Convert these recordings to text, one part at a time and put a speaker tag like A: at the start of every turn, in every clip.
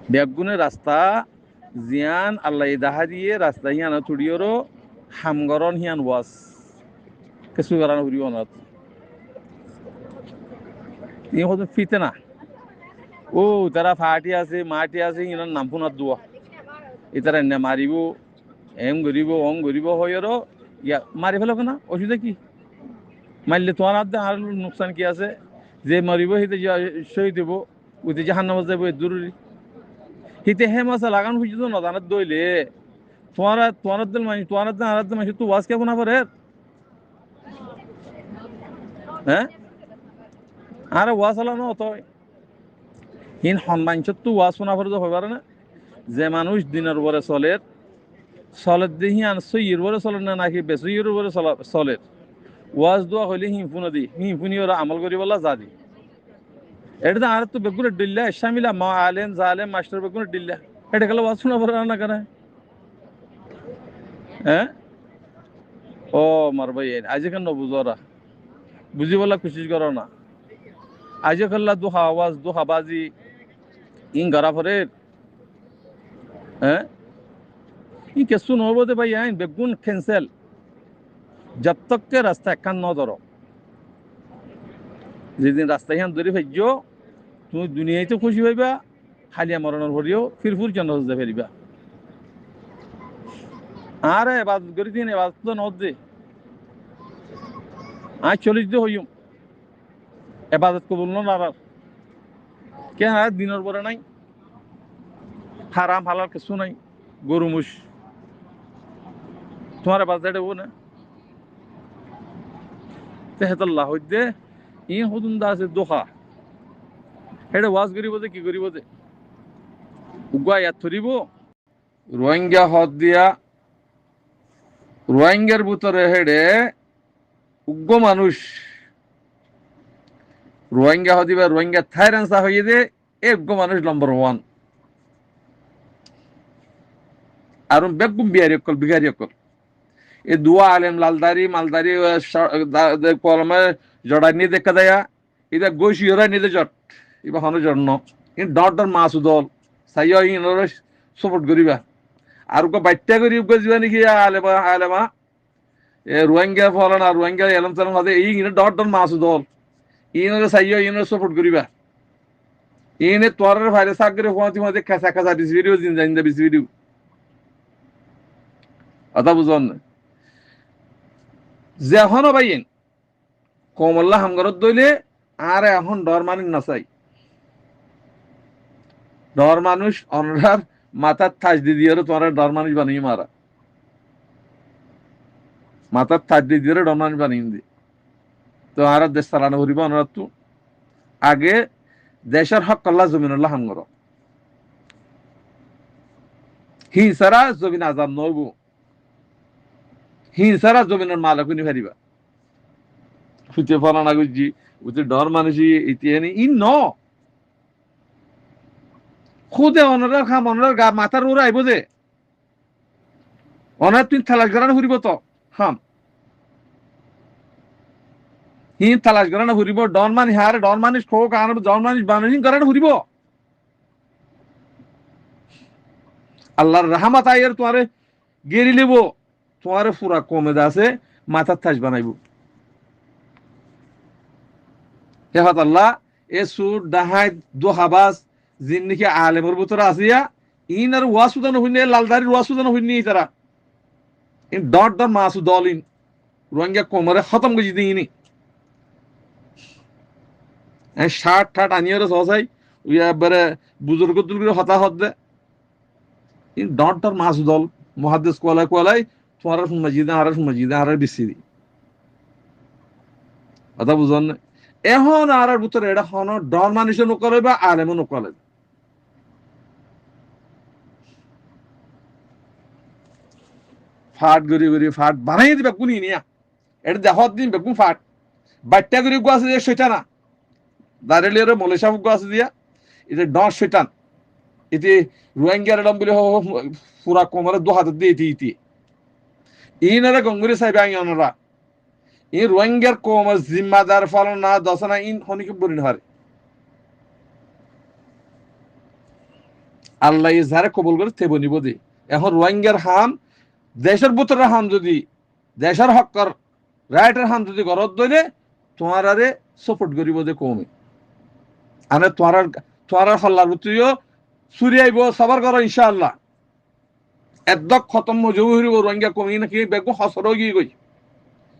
A: বেগুনের রাস্তা জিয়ান আল্লাহ দাহা দিয়ে রাস্তা হিয়ান তুড়িওরও হামগরন হিয়ান ওয়াস কিছু করানো ঘুরিও না ই হতো ফিতে না ও তারা ফাটি আছে মাটি আছে ইনার নাম ফোনার দোয়া ইতারা এনে মারিব এম গরিব অং গরিব হয়েরও ইয়া মারি ফেলো না অসুবিধা কি মারলে তোমার হাতে আর নোকসান কি আছে যে মারিব হিতে শহীদ দেব ওইতে জাহান নামাজ যাবো জরুরি হিতে হে মাসা লাগান খুঁজতো না জানার দইলে তোমার দিল মানি তোমার দিল আর দিল মানি তো ওয়াজ কেমন আবার হ্যাঁ আরে ওয়াজ হলো না অত হিন হনমাইনছত তো ওয়াজ শোনা ফেরত হয়ে পারে না যে মানুষ দিনের উপরে চলের দেখি আন সইয়ের উপরে চলে না নাকি বেসইয়ের উপরে চলের ওয়াজ দোয়া হইলে হিমফুনা দি হিমফুনি ওরা আমল করি বলা যা দি এটা আর তো বেগুনের ডিল্লা শামিলা মা আলেম জালেম মাস্টার বেগুনের ডিল্লা এটা গেলে ওয়াজ শোনা পারে না কেন হ্যাঁ ও মার ভাই আজ কেন বুঝোরা বুঝি বলা কোশিশ করো না আজ কাল্লা দুহা আওয়াজ দুহা বাজি ইন গড়া ফরে হ্যাঁ ই কেসু নহবো দে ভাই আইন বেগুন ক্যান্সেল जब तक के रास्ता एक न धरो যেদিন রাস্তা হিয়ান ধরে ফেলছো তুমি দুনিয়ায় তো খুশি হইবা হালিয়া মরণের ভরিও ফিরফুর কেন হজে ফেরিবা আরে এবাদত করি দিন এবাদত তো নদ দে আজ 40 দিয়ে হইম এবাদত কবুল না আর কেন আর দিনের পরে নাই হারাম হালাল কিছু নাই গরু মুস তোমার এবাদত দেবো না তেহতাল্লাহ হইতে ই হদুন দা আছে দোহা এটা ওয়াজ করিব যে কি করিব যে উগা ইয়াত ধরিব রোহিঙ্গা হদ দিয়া রোহিঙ্গার ভিতরে হেডে উগ্র মানুষ রোহিঙ্গা হদিবা রোহিঙ্গা থাইরান্সা হইয়ে দে এ উগ্র মানুষ নম্বর 1 আর বেগুম বিহারি অকল বিহারি অকল এ দুয়া আলেম লালদারি মালদারি কলমে জড়ানি দেখা দেয়া এটা গৈছি হরা নিদে জট এবার হন জন্ম কিন্তু ডর মাসুদল সাইয়া ইনরে সাপোর্ট করিবা আর ওকে বাচ্চা করি ওকে যাবা নাকি আলেমা এ রোহিঙ্গা ফলন আর রোহিঙ্গা এলম তালম হবে এই ইনে ডর মাসুদল ইনরে সাইয়া ইনরে সাপোর্ট করিবা ইনে তোরের ভাইরে সাগরে ফোঁতি ফোঁতি খাসা খাসা দিস ভিডিও দিন জাইন দা বিস ভিডিও আদা বুঝন যেহনো বাইন কমল্লা হামগরত দইলে আর এখন ডর মানিন নাচাই ডর মানুষ অনরার মাথার থাজ দিয়ে তোমার ডর মানুষ বানিয়ে মারা মাথার থাজ দিয়ে ডর মানুষ বানিয়ে দি তো আর দেশ চালানো করিব অনরার তো আগে দেশের হক কল্লা জমিনুল্লাহ হামগর হি সারা জমিন আজাদ নইব হি সারা জমিনের মালকুনি ফারিবা ফুটে ফলানা গুজি উতে ডর মানুষই ইতিহানি ই ন খুদে অনরার খাম অনরার গা মাথার উড়া আইব যে অনার তুই থালাস গড়ানো ফুরিব তো হাম হি থালাস গড়ানো ফুরিব ডন মান হার ডন মানুষ খো কান ডন মানুষ বানুহি গড়ানো ফুরিব আল্লাহর রাহমাত আইয়ের তোমারে গেরি লিব তোমারে পুরা কমে আছে মাথার থাস বানাইব হেফাত আল্লাহ এ সুর ডাহাই দোহাবাস জিন নাকি আলেমর ভিতরে আসিয়া ইন আর ওয়াসুদান হইনি লালদারির ওয়াসুদান হইনি তারা ইন ডট ডট মাসু দলিন রোহিঙ্গা কোমরে খতম করে দিইনি শার্ট ঠাট আনিয়ে সহসাই একবারে বুজুর্গ তুলগুলো হতাহত দে ইন ডট ডট মাসু দল মহাদেশ কোয়ালাই তোমার মসজিদে আর বেশি দি কথা বুঝন এখন আর ভিতরে এটা হন ডর মানুষও নকলে বা আলেমও নকলে ফাট গড়ি গড়ি ফাট বানাই দিবা কোনি নিয়া এটা দেহত দিন বেগুন ফাট বাট্টা গড়ি গো আছে যে শৈতান দাঁড়িয়ে মলেশা গো আছে দিয়া এটা ডর শৈতান এতে রোহিঙ্গার এরম বলে পুরা কোমরে 2 হাত দিয়ে ইতি ইনারা গঙ্গুরি সাহেব আইনরা এই রোহিঙ্গার কোমর জিম্মাদার ফলন না দশনা ইন হনিকে বলিন হারে আল্লাহ যারা কবুল করে তেব নিব দে। এখন রোহিঙ্গার হাম দেশের বুতরের হাম যদি দেশের হকর রাইটের হাম যদি ঘরত দইলে তোমার আরে সাপোর্ট করিব দে কমে আনে তোমার হল্লার বুতরিও চুরি আইব সবার ঘর ইনশাআল্লাহ একদক খতম মজু হইব রোহিঙ্গা কমি নাকি বেগুন হসর গিয়ে গই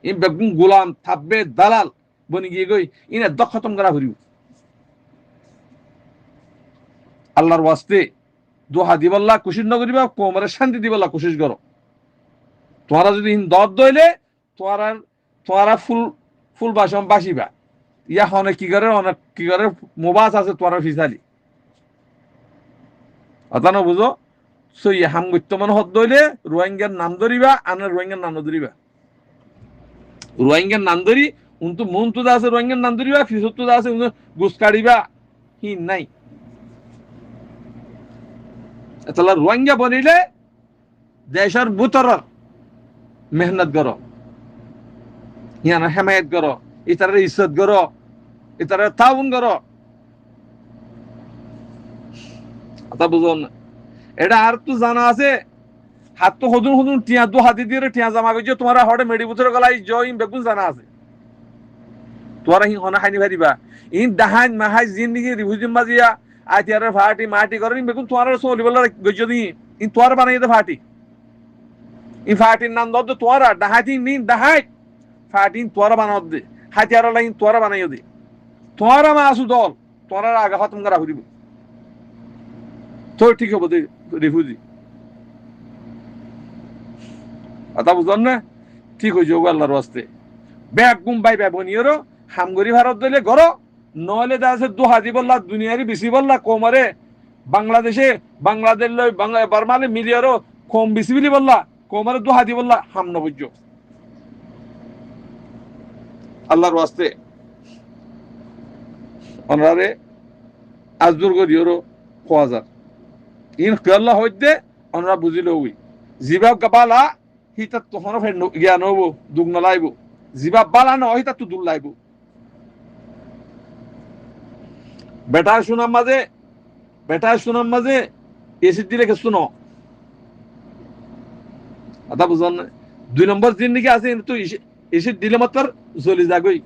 A: ই বেগুন গোলাম থাকবে দালাল বনি গিয়ে গই ইন একদক খতম করা হইব আল্লাহর ওয়াস্তে দোহা দিবল্লা কুশিস নগরিবা কোমরে শান্তি দিবল্লা কুশিস করো তোমরা যদি দর দইলে তোমরা ফুল বাসম বাসিবা ইয়া অনেক কি করে মোবাস আছে তোমরা ফিসালি অতা না বুঝো সো ইয়া হাম গত্য মন হদ দইলে রোহিঙ্গার নাম ধরিবা আনার রোহিঙ্গার নাম ধরিবা রোহিঙ্গার নাম ধরি উন্তু মন তো আছে রোহিঙ্গার নাম ধরিবা ফিসত তো আছে গুস কাড়িবা হি নাই তাহলে রোহিঙ্গা বনিলে দেশের বুতরর মেহনত করো ইয়ানা হেমায়ত করো ইতারের ইজ্জত করো ইতারের তাউন করো কথা বুঝুন এটা আর তো জানা আছে হাত তো হদুন টিয়া দু হাতি দিয়ে টিয়া জামা করছে তোমার হটে মেডি বুতর গলাই জয় বেগুন জানা আছে তোরা হি হনা খাইনি ভারিবা ইন দাহান মাহাই জিন্দিগি রিভুজিম বাজিয়া আতিয়ারে ফাটি মাটি করেন বেগুন তোমার সোলি বলা গজ্জ দি ইন তোর বানাইতে ফাটি ইন ফাটির নাম দদ তোরা ডাহাতি নিন ডাহাই ফাটিন তোরা বানাও দে হাতিয়ার লাইন তোরা বানাইও দে তোরা মা আসু দল তোরা আগা খতম করা হইব তো ঠিক হবে দে রিফুজি কথা বুঝন না ঠিক হয়ে যাবো আল্লাহর ওয়াস্তে ব্যাগ গুম্বাই ব্যবনীয়রও হামগরি ভারত দলে গড় নহলে দাসে দুহাজি বললা দুনিয়ারি বেশি বললা কমারে বাংলাদেশ লই বাংলা বার্মালে মিলিয়ারও কম বেশি বলি বললা কমারে দুহাজি বললা হাম নবজ্য আল্লাহর ওয়াস্তে অনরারে আজদুর গরিয়রও 1000 ইন খেয়াল্লা হইতে অনরা বুঝিল হই জিবা গাবালা হিতা তখন ফের জ্ঞান হবো দুগ নলাইব জিবা বালা ন হিতা তো দুল লাইব বেটার শুনাম মাঝে এসিড দিলে কে শুনো আদা বুঝন 2 নম্বর জিন্দিগি আছে কিন্তু এসিড দিলে মাত্র জ্বলি যাগই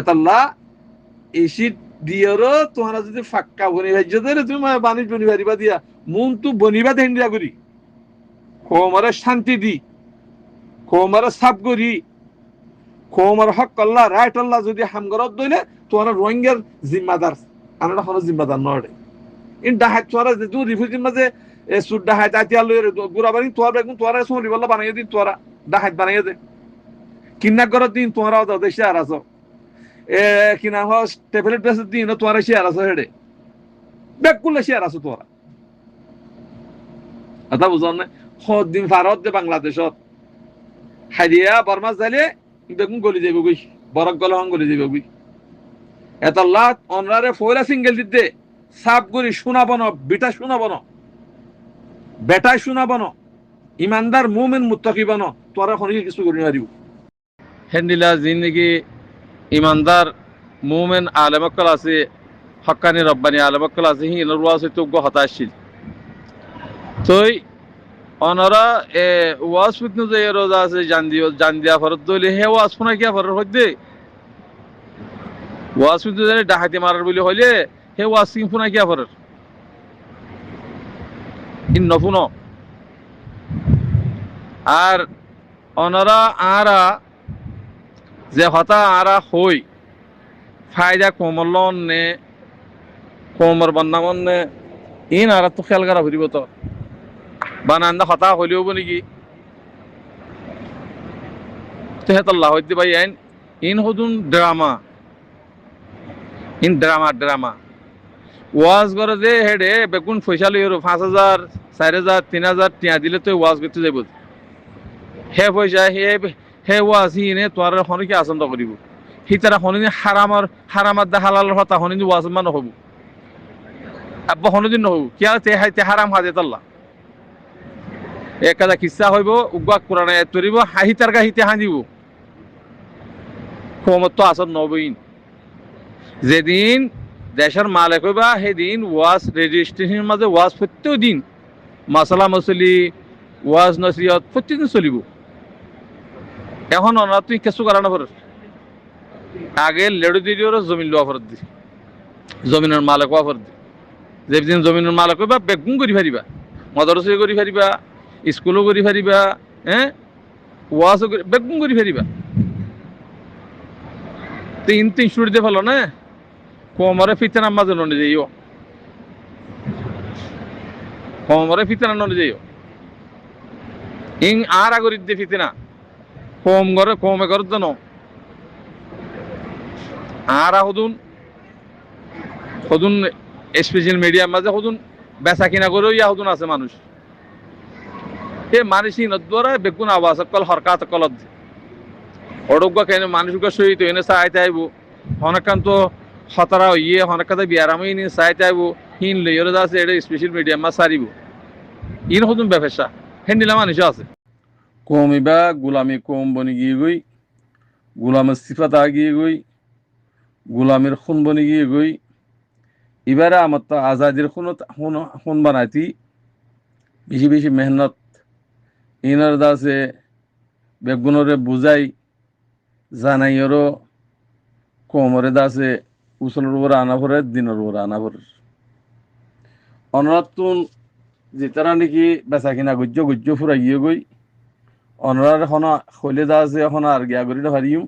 A: এতাল্লাহ এসিড দিয়েরও তোমরা যদি ফাক্কা বনি ভাজ্য দেরে তুমি বানিশ বনি ভারিবা দিয়া মন তু বনিবা দেন দিয়া করি কোমরে শান্তি দি কোমরে সাপ করি কোমর হক আল্লাহ রাইট আল্লাহ যদি হামগরত দইলে তোমরা রোহিঙ্গার জিম্মাদার আমরা হলো জিম্মাদার নড়ে ইন ডাহাত তোরা যে দু রিফিউজি মাঝে এ সুদ ডাহাত আতিয়া লইরে গুরাবারি তোরা বেগুন তোরা সোলি বল্লা বানাইয়ে দিন তোরা ডাহাত বানাইয়ে দে কিন্না করত দিন তোমরাও দাও দেশে আর আছো এ কিনা হস ট্যাবলেট বেস দিন তোরা শেয়ার আছো হেডে বেকুলে শেয়ার আছো তোরা আতা বুঝন না হদ দিন ভারত দে বাংলাদেশত হারিয়া বর্মা যাইলে বেগুন গলি যাইব গই বরক গল হং গলি যাইব গই এতাল্লাহ অনরারে ফয়লা সিঙ্গেল দিতে সাপ গরি শোনাবন বিটা শোনাবন বেটাই শোনাবন ইমানদার মুমিন মুত্তাকি বন তোরা খনি কিছু করি মারিব হেন্দিলা জিন্দেগি ইমানদার মুমিন আলেমকল আছে হক্কানি রব্বানি আলেমকল আছে হি নরওয়াস তো গো হতাশিল তই অনরা এ ওয়াজ ফিতনু যে রোজা আছে জান্দিয়া ফরত দইলে হে ওয়াজ ফোনা কিয়া ফরর হইদে ওয়াজ ফিতনু যে ডাহাতি মারার বলি হইলে হে ওয়াজ সিং ফোনা কিয়া ফরর ইন নফুনো আর অনরা আরা যে হতা আরা হই ফায়দা কোমলন নে কোমর বন্নামন নে ইন আরা তো খেয়াল করা হইব তো বানান্দা হতা হইলেও বলি কি তেহাতাল্লাহ হইতে ভাই ইন হদুন ড্রামা ইন ড্রামা ওয়াজ করে যে হেডে বেগুন পয়সা লই 5000 4000 3000 টিয়া দিলে তো ওয়াজ করতে যাইব হে পয়সা হে ওয়াজ হিনে তোর হনকে আচন্দ করিব হি তারা হনিনি হারামার দা হালাল হতা হনিনি ওয়াজ মান হবু আব্বা হনিদিন নহবু কিয়া তে হারাম হাজে তাল্লাহ একাদা কিসা হইব উগা কোরআন আয়াত করিব হাহিতার গাহিতে হাঁদিব ক্ষমত তো আসর নবইন যেদিন দেশের মালিক হইবা সেদিন ওয়াজ রেডিও স্টেশনের মাঝে ওয়াজ প্রত্যেক দিন মাসালা মসলি ওয়াজ নসিহত প্রত্যেকদিন চলিব। এখন ওনারা তুই কিছু করা না পারে। আগে লেডু দিয়ে জমিন লওয়া ফরত দি, জমিনের মালিক হওয়া ফরত দি। যেদিন জমিনের মালিক হইবা বেগুন করি পারিবা, মদরসে করি পারিবা, স্কুলও করি পারিবা, হ্যাঁ ওয়াজও বেগুন করি পারিবা। তিন শুরু দিয়ে ফেলো না কোমরে ফিতনা মাঝে নড়ে যাইও, কোমরে ফিতনা নড়ে যাইও। ইং আর আগরিত দিয়ে ফিতনা কমে করে জানো আর হদুন হদুন স্পেশাল মিডিয়ার মাঝে হদুন বেচা কিনা করেও ইয়া হদুন আছে মানুষ। এ মানুষ দ্বারা বেগুন আওয়াজ কল হরকাত কলত অডজ্ঞ কেন মানুষকে সহিত এনে চাইতে আইব হনকান্ত হতারা ইয়ে হনকাতে বিয়ারামই নি চাইতে আইব হিন লইরে আছে এটা স্পেশাল মিডিয়ার মাছ সারিব ইন হদুন ব্যবসা হেন্ডিলা মানুষ আছে। কমিবা গোলামি কম বনি গিয়ে গই, গোলামের সিফাত আগিয়ে গই, গোলামের খুন বনি গিয়ে গই। এবারে আমার তো আজাদির খুন বানাইতি বেশি বেশি মেহনত ইনার দাসে বেগুনরে বুঝাই জানাইরও কোমরে দাসে উসলের উপর আনা পড়ে দিনের উপর আনা পড়ে অনরাতুন যেতারা নাকি বেচা কিনা গুজ্জ ফুরা গিয়ে গই অনরার এখন হইলে দাসে এখন আর গিয়া করি না পারিম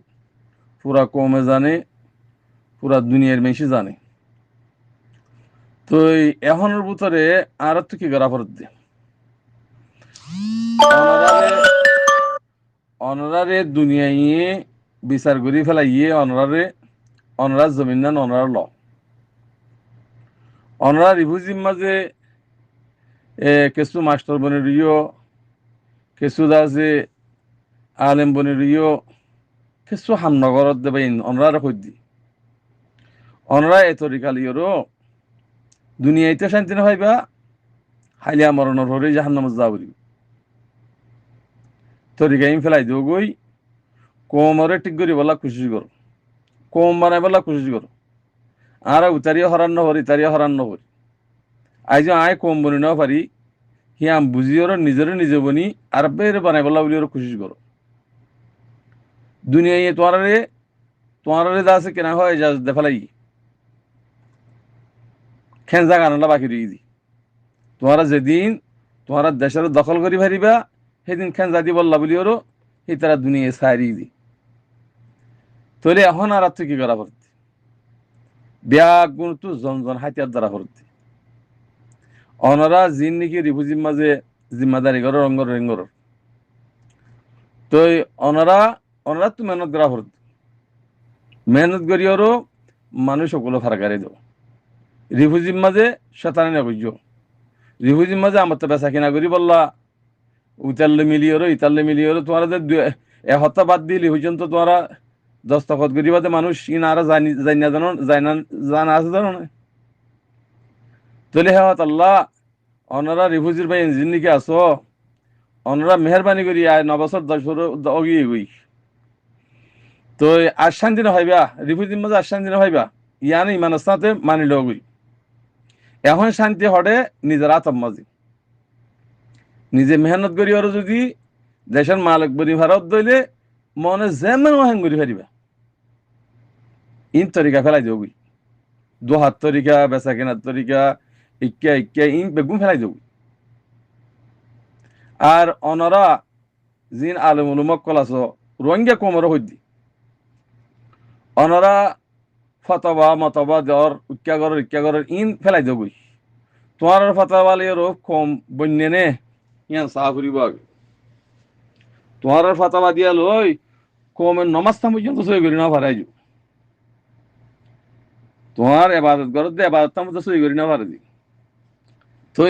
A: পুরা কমে জানে পুরা দুনিয়ার মেশি জানে। তো এখনের ভিতরে আর তো কি করা পড়ত দিয়ে অনরারে দুনিয়ায় বিচার করি ফেলাইয়ে অনরার জমিন না অনরার ল অনরা রিফুজির মাঝে কিছু মাস্টার বনে রিও কিছু দাসে আলেম বনে রিও কিছু হামনগরত দেবে অনরার দি অনরা এ তরিকালিওরও দুনিয়াইতে শান্তি না ভাইবা হাইলিয়া মরণর হরে জাহান্নামে যাবরি তরিকাইম ফেলাই দিও গই কোমরে ঠিক করি বলা খুশি কর কম বানাই বলা খুশি কর আর উতারিয়া হরান নহরি তারিয়া হরান নহরি আই যে আয় কম বনি না পারি হিয়াম বুঝিওর নিজে বনি আর বের বানাই বলা বলি ওর খুশি করো দুনিয়ায় তোমারে যা আছে কেনা হয় যা দেখালাই খেঞ্জা গানালা বাকি দিয়ে দি তোমারা যেদিন তোমারা দেশের দখল করি পারিবা সেদিন খেঞ্জা দি বললা বলি ওরও সেই তারা দুনিয়ায় সারি দি তলে এখন আর তুই কি করা করতে ব্যাগ গুণ তো জন হাতিয়ার দ্বারা করতে অনরা জিন নাকি রিফুজির মাঝে জিম্মাদারি করো রঙ্গর রেঙ্গর তো অনরা তো মেহনত করা করতে মেহনত করি ওরও মানুষ সকলো ফারাকারে দেব রিফুজির মাঝে শতানি না বুঝছো রিফুজির মাঝে আমার তো বেচা কিনা করি বললা উতাল্লে মিলিয়ে তোমার এ হত্যা বাদ দিলি হইছেন তো তোমারা দস্তখত করি বাদে মানুষ ইনারা জানা আছে জানো না তলে হেওয়াত আল্লাহ অনারা রিফুজির ভাই জিন্দিকে আসো অনারা মেহরবানি করি আয় 9 বছর 10 বছর অগিয়ে গই তো আর শান্তি না হইবা রিফুজির মাঝে আর শান্তি না হইবা ইয়ানে ইমানের সাথে মানিল গই এখন শান্তি হড়ে নিজের আতম মাঝে নিজে মেহনত করি আর যদি দেশের মালিক বনি ভারত দইলে মনে যেমন ওহেন করি পারিবা ইন তরিকা ফেলাই দেব দোহাত তরিকা বেচা কেনার তরিকা ইক্কা ইন বেগুন ফেলাই দেব আর অনরা জিন আলম মক্কল আছো রোহিঙ্গা কোমর হইদি অনরা ফতবা মতবা দেওয়ার ইক্কা করার ইন ফেলাই দেব তোমার ফতবা লিয়ের কম বন্যে নে ইয়ান সাহা ফুরিব আগে তোমার ফতবা দিয়া লই কমের নমাজটা পর্যন্ত সই করি না ভাড়াই যাও তোমার এবাদত করত দে এবাদতটা মতো সই করি না ভাড়া দি তো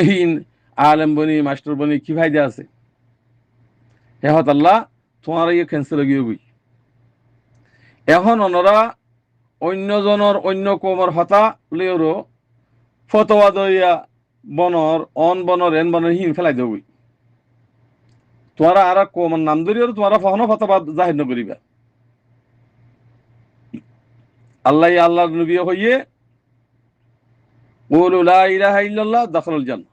A: আলেম বনি মাস্টার বনি কি ফায়দা আছে হেহত আল্লাহ তোমার ইয়ে ক্যান্সেল গিয়ে গই এখন ওনারা অন্যজনের অন্য কমর হতা লেওরও ফতোয়া দইয়া বনর এন বনর হিন ফেলাই দেবই তোমারা আর কমর নাম ধরিও তোমারা ফহনো ফতোয়া জাহির নকরিবা আল্লাহর নবী হইয়ে কুলু লা ইলাহা ইল্লাল্লাহ দাখালাল জান্নাহ,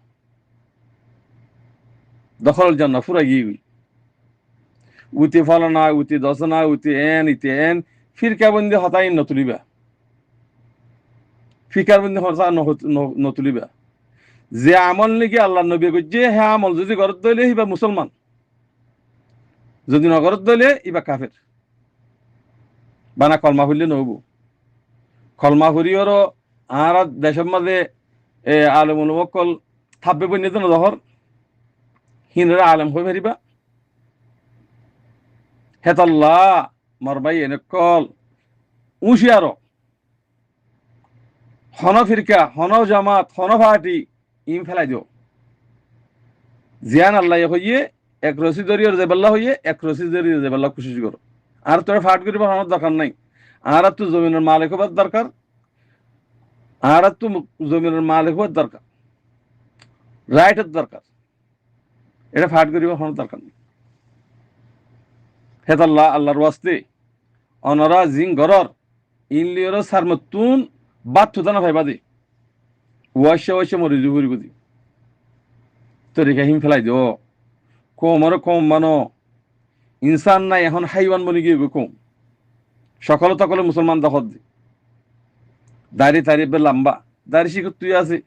A: দাখালাল জান্নাহ পুরা গিয়ে উতি ফলনা উতি দশনা উতি এন ইতি এন ফিরকা বন্দি হতাই নতুলিবা, ফিকার বন্দি হতা নতুলিবা। যে আমল নাকি আল্লাহ নবী যে হ্যাঁ আমল যদি ঘরত দইলে ইবা মুসলমান, যদি নগরত দইলে ইবা কাফের। বানা কলমা ফুললে নহব। কলমা ফুরিওরও আর দেশের মাঝে আলেম উলমকল থাকবে বন্যে তো নজহর হিনরা আলেম হয়ে ফেরিবা হেতাল্লা মরবাই এনেকল উশিয়ারো হন ফিরকা হন জামাত হন ফাটি ইম ফেলাই দিও। জিয়ান আল্লাহ হইয়ে এক রসি দরিয়র জেবাল্লা হইয়ে এক রসি দরিয়র জেবাল্লা কোশিশ করো। আর তোরা ফাট করিব হওয়ার দরকার নাই। আর তো জমিনের মালিক হবার দরকার, আর তো জমিনের মালিক হবার দরকার, রাইটের দরকার। এটা ফাট করিব হওয়ার দরকার নেই। হেতাল্লাহ আল্লাহর ওয়াস্তে অনরা জিং গরর ইনলিয়র সারমতুন বাদ থুতানা ভাইবা দি ওয়াশা ওয়াশা মরি জুবুরি বুদি তরিকা হিম ফেলাই দিও। কম আর কম মানো ইনসান নাই এখন হাইওয়ান বনি গিয়ে কম সকল তকলে মুসলমান দখল দি দাড়ি তারি বে লাম্বা দাড়ি শিখর তুই আছে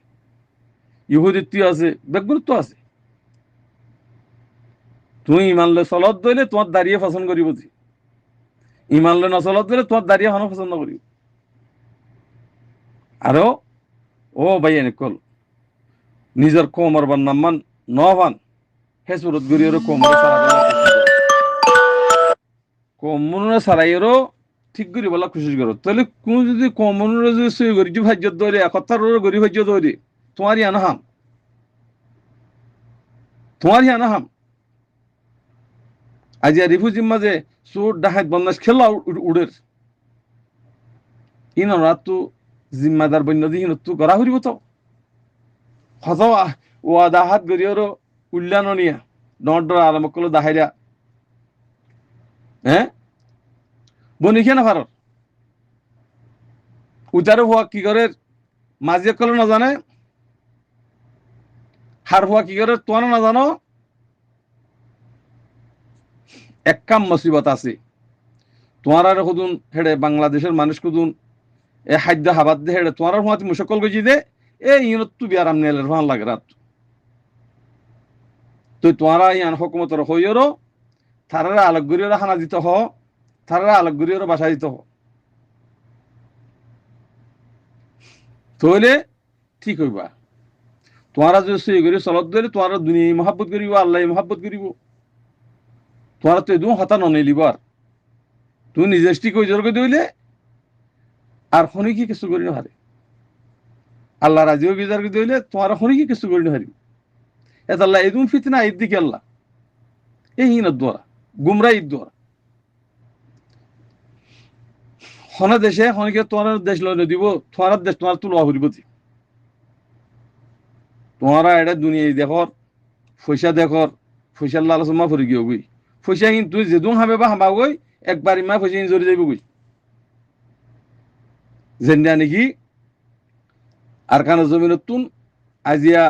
A: ইহুদি তুই আছে বেগুরুত্ব আছে। তুই ইমানলে চলত দইলে তোমার দাঁড়িয়ে পছন্দ করি বুঝি, ইমানলে নচলত দইলে তোমার দাঁড়িয়ে হন পছন্দ করি। আরো ও ভাই এনেকল নিজের কোমর বান নাম্মান নবান হে সুরত গরিয়র কোমর কোমরে সারাইয়েরও ঠিক করি বলা কোশিশ করো। তাহলে কোন যদি কোমরে যদি সই করি যে ভাজ্য ধরে একতার গরিব ভাজ্য ধরে তোমারই আনাহাম, তোমারই আনাহাম। আজি রিফুজির মাঝে সুর ডাহাত বন্যাস খেলা উড়ের ইন রাত তো জিম্মাদার বন্য দিন তো গড়া হরিব তো হত ও দাহাত গরিয়র উল্যাণ নিয়া নডর আরম্ভ করলো দাহাইরা হ্যাঁ বনি খেয়ে না ভারত উতারে হওয়া কি করে মাঝে কল না জানে হার হওয়া কি করে তোমার না জানো। এক কাম মুসিবত আছে তোমার আর খুদুন হেড়ে বাংলাদেশের মানুষ খুদুন এ খাদ্য হাবাদ দে হেড়ে তোমার হুয়াতে মুশকল গজি দে এ ইনত তু বিয়ার আমনে ভালো লাগে রাত তুই তোমারা ইয়ান হকুমতর হইয়রো তারা আলোকগুরিয়র হানা দিতে হ, তারা আলোকগুরিয়র বাসা দিতে হ তাহলে ঠিক হইবা। তোমারা যদি সই করি চলত দিলে তোমার দুনিয়া মহাব্বত করিব আল্লাহ মহাব্বত করিব। তোমার তো এদু হতা ননিলিব আর তুমি নিজে ঠিক হয়ে জোর করে দিলে আর শনি কি কিছু করি নহারে আল্লাহ রাজিও বিচার করে দিলে তোমার শনি কি কিছু করি নহারি। এত আল্লাহ এদুম ফিতনা ঈদ দিকে আল্লাহ এই হিন দ্বারা গুমরা ঈদ দ্বারা হনা দেশে হনিকে তোমার দেশ লয় দিব তোমার দেশ তোমার তুলা হরিব তোমারা এটা দুনিয়া দেখর পয়সা দেখর পয়সার লালসমা ফুরি গিয়ে গই পয়সা কিন্তু যেদুম হাবে বা হাবা গই একবার ইমা পয়সা জড়ি যাইব গই যেটা নাকি আর কানে জমিনতুন আজিয়া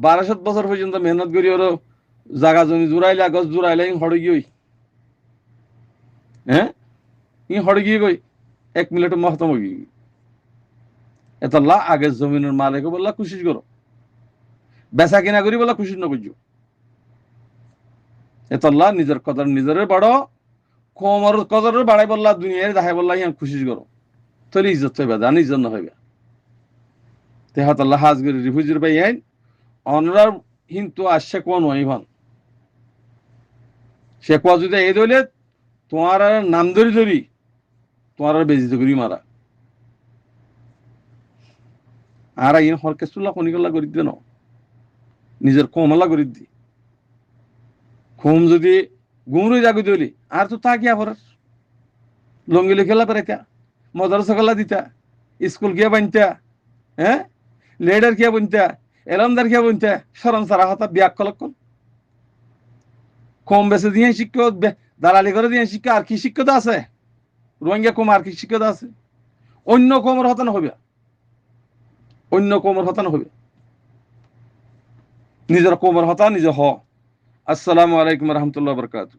A: 1200 বছর পর্যন্ত মেহনত করি ওর জায়গা জমি জুড়াইলা গছ জুড়াইলা ইন হড়ে গিয়ে হ্যাঁ ই হড়ে গিয়ে গই 1 মিনিট মহতম গিয়ে এতলা আগে জমিনের মালিক বললা কোশিশ করো বেচা কিনা করি বলা কোশিশ নকরছো এতলা নিজের কদর নিজের বড় কোমর কদর বাড়াই বললা দুনিয়ার দেখাই বললা ইয়ান কোশিশ করো তাহলে ইজ্জত হইবা জানি ইজ্জত না হইবা তেহাতাল্লাহ হাজগির রিফুজির ভাই আইন অনরার কিন্তু আসছে কোন ওইভান সে কোয়া যদি এই দইলে তোমার নাম ধরি ধরি তোমার বেজিত করি মারা আর ইন হরকেস্টুল্লাহ খনিকল্লা করি দিয়ে ন নিজের কমলা করি দি খুম যদি গুমরু জাগি দইলি আর তো তা কিয়া ফরার লঙ্গিলে খেলা পেরেতা মদরসা খেলা দিতা স্কুল গিয়া বানতা হ্যাঁ লেডার কিয়া বনতা এলমদার কিয়া বনতা সরম সারা হতা বিয়াক কলক্ষণ কম বেশি দিয়ে শিক্ষক দালালি করে দিয়ে শিক্ষা আর কি শিক্ষতা আছে রোহিঙ্গা কম আর কি শিক্ষতা আছে অন্য কমর হতা না হবে অন্য কৌমের হতা না হবে, নিজের কৌমের হতা নিজে হ। আসসালামু আলাইকুম রহমতুল্লাহ বরকাত।